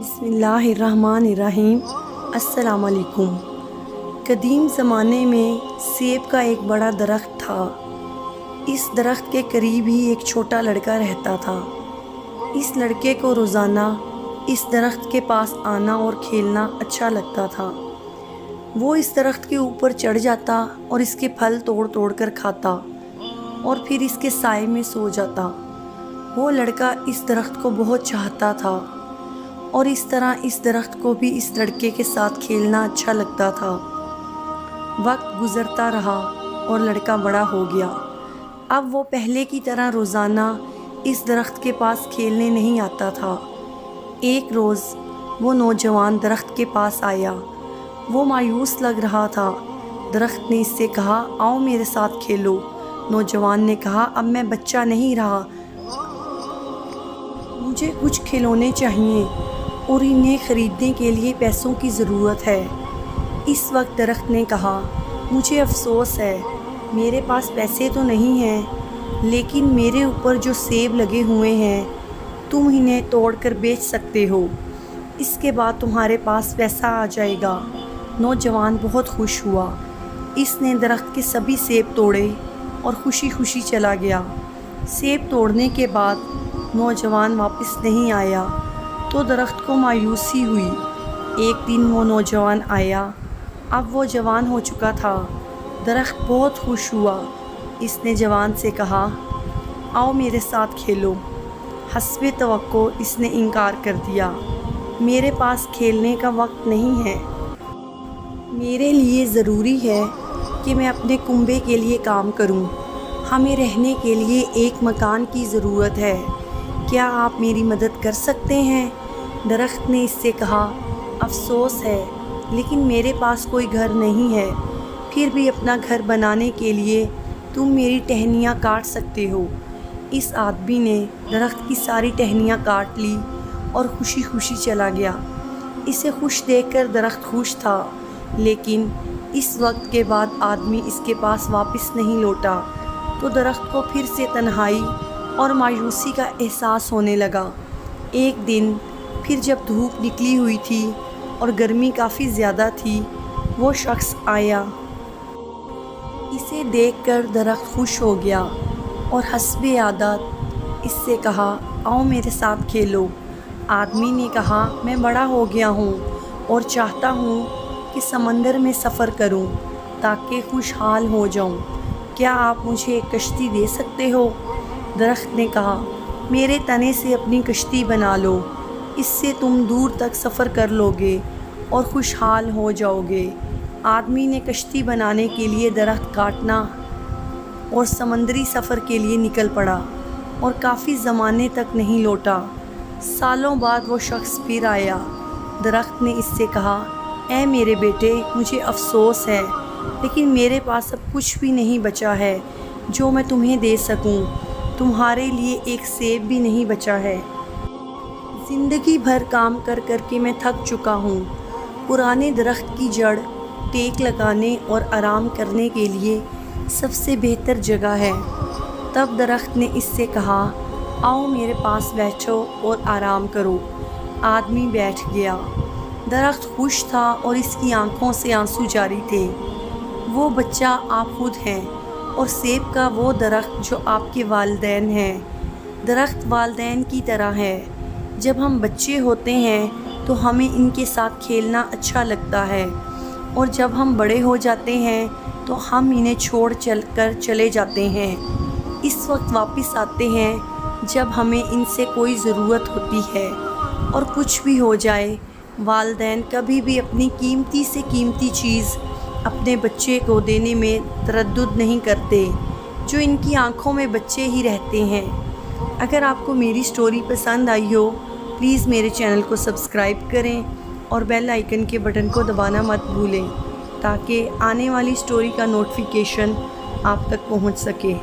بسم اللہ الرحمن الرحیم۔ السلام علیکم۔ قدیم زمانے میں سیب کا ایک بڑا درخت تھا۔ اس درخت کے قریب ہی ایک چھوٹا لڑکا رہتا تھا۔ اس لڑکے کو روزانہ اس درخت کے پاس آنا اور کھیلنا اچھا لگتا تھا۔ وہ اس درخت کے اوپر چڑھ جاتا اور اس کے پھل توڑ توڑ کر کھاتا اور پھر اس کے سائے میں سو جاتا۔ وہ لڑکا اس درخت کو بہت چاہتا تھا اور اس طرح اس درخت کو بھی اس لڑکے کے ساتھ کھیلنا اچھا لگتا تھا۔ وقت گزرتا رہا اور لڑکا بڑا ہو گیا۔ اب وہ پہلے کی طرح روزانہ اس درخت کے پاس کھیلنے نہیں آتا تھا۔ ایک روز وہ نوجوان درخت کے پاس آیا۔ وہ مایوس لگ رہا تھا۔ درخت نے اس سے کہا، آؤ میرے ساتھ کھیلو۔ نوجوان نے کہا، اب میں بچہ نہیں رہا، مجھے کچھ کھلونے چاہیے اور انہیں خریدنے کے لیے پیسوں کی ضرورت ہے۔ اس وقت درخت نے کہا، مجھے افسوس ہے، میرے پاس پیسے تو نہیں ہیں، لیکن میرے اوپر جو سیب لگے ہوئے ہیں تم انہیں توڑ کر بیچ سکتے ہو، اس کے بعد تمہارے پاس پیسہ آ جائے گا۔ نوجوان بہت خوش ہوا۔ اس نے درخت کے سبھی سیب توڑے اور خوشی خوشی چلا گیا۔ سیب توڑنے کے بعد نوجوان واپس نہیں آیا تو درخت کو مایوسی ہوئی۔ ایک دن وہ نوجوان آیا۔ اب وہ جوان ہو چکا تھا۔ درخت بہت خوش ہوا۔ اس نے جوان سے کہا، آؤ میرے ساتھ کھیلو۔ حسب توقع اس نے انکار کر دیا، میرے پاس کھیلنے کا وقت نہیں ہے، میرے لیے ضروری ہے کہ میں اپنے کنبے کے لیے کام کروں، ہمیں رہنے کے لیے ایک مکان کی ضرورت ہے، کیا آپ میری مدد کر سکتے ہیں؟ درخت نے اس سے کہا، افسوس ہے لیکن میرے پاس کوئی گھر نہیں ہے، پھر بھی اپنا گھر بنانے کے لیے تم میری ٹہنیاں کاٹ سکتے ہو۔ اس آدمی نے درخت کی ساری ٹہنیاں کاٹ لی اور خوشی خوشی چلا گیا۔ اسے خوش دیکھ کر درخت خوش تھا، لیکن اس وقت کے بعد آدمی اس کے پاس واپس نہیں لوٹا تو درخت کو پھر سے تنہائی اور مایوسی کا احساس ہونے لگا۔ ایک دن پھر جب دھوپ نکلی ہوئی تھی اور گرمی کافی زیادہ تھی، وہ شخص آیا۔ اسے دیکھ کر درخت خوش ہو گیا اور حسب عادت اس سے کہا، آؤ میرے ساتھ کھیلو۔ آدمی نے کہا، میں بڑا ہو گیا ہوں اور چاہتا ہوں کہ سمندر میں سفر کروں تاکہ خوشحال ہو جاؤں، کیا آپ مجھے ایک کشتی دے سکتے ہو؟ درخت نے کہا، میرے تنے سے اپنی کشتی بنا لو، اس سے تم دور تک سفر کر لو گے اور خوشحال ہو جاؤ گے۔ آدمی نے کشتی بنانے کے لیے درخت کاٹنا اور سمندری سفر کے لیے نکل پڑا اور کافی زمانے تک نہیں لوٹا۔ سالوں بعد وہ شخص پھر آیا۔ درخت نے اس سے کہا، اے میرے بیٹے، مجھے افسوس ہے لیکن میرے پاس اب کچھ بھی نہیں بچا ہے جو میں تمہیں دے سکوں، تمہارے لیے ایک سیب بھی نہیں بچا ہے۔ زندگی بھر کام کر کر کے میں تھک چکا ہوں۔ پرانے درخت کی جڑ ٹیک لگانے اور آرام کرنے کے لیے سب سے بہتر جگہ ہے۔ تب درخت نے اس سے کہا، آؤ میرے پاس بیٹھو اور آرام کرو۔ آدمی بیٹھ گیا۔ درخت خوش تھا اور اس کی آنکھوں سے آنسو جاری تھے۔ وہ بچہ آپ خود ہیں اور سیب کا وہ درخت جو آپ کے والدین ہیں۔ درخت والدین کی طرح ہے۔ جب ہم بچے ہوتے ہیں تو ہمیں ان کے ساتھ کھیلنا اچھا لگتا ہے، اور جب ہم بڑے ہو جاتے ہیں تو ہم انہیں چھوڑ کر چلے جاتے ہیں۔ اس وقت واپس آتے ہیں جب ہمیں ان سے کوئی ضرورت ہوتی ہے، اور کچھ بھی ہو جائے، والدین کبھی بھی اپنی قیمتی سے قیمتی چیز اپنے بچے کو دینے میں تردد نہیں کرتے، جو ان کی آنکھوں میں بچے ہی رہتے ہیں۔ اگر آپ کو میری سٹوری پسند آئی ہو، پلیز میرے چینل کو سبسکرائب کریں اور بیل آئیکن کے بٹن کو دبانا مت بھولیں تاکہ آنے والی سٹوری کا نوٹیفیکیشن آپ تک پہنچ سکے۔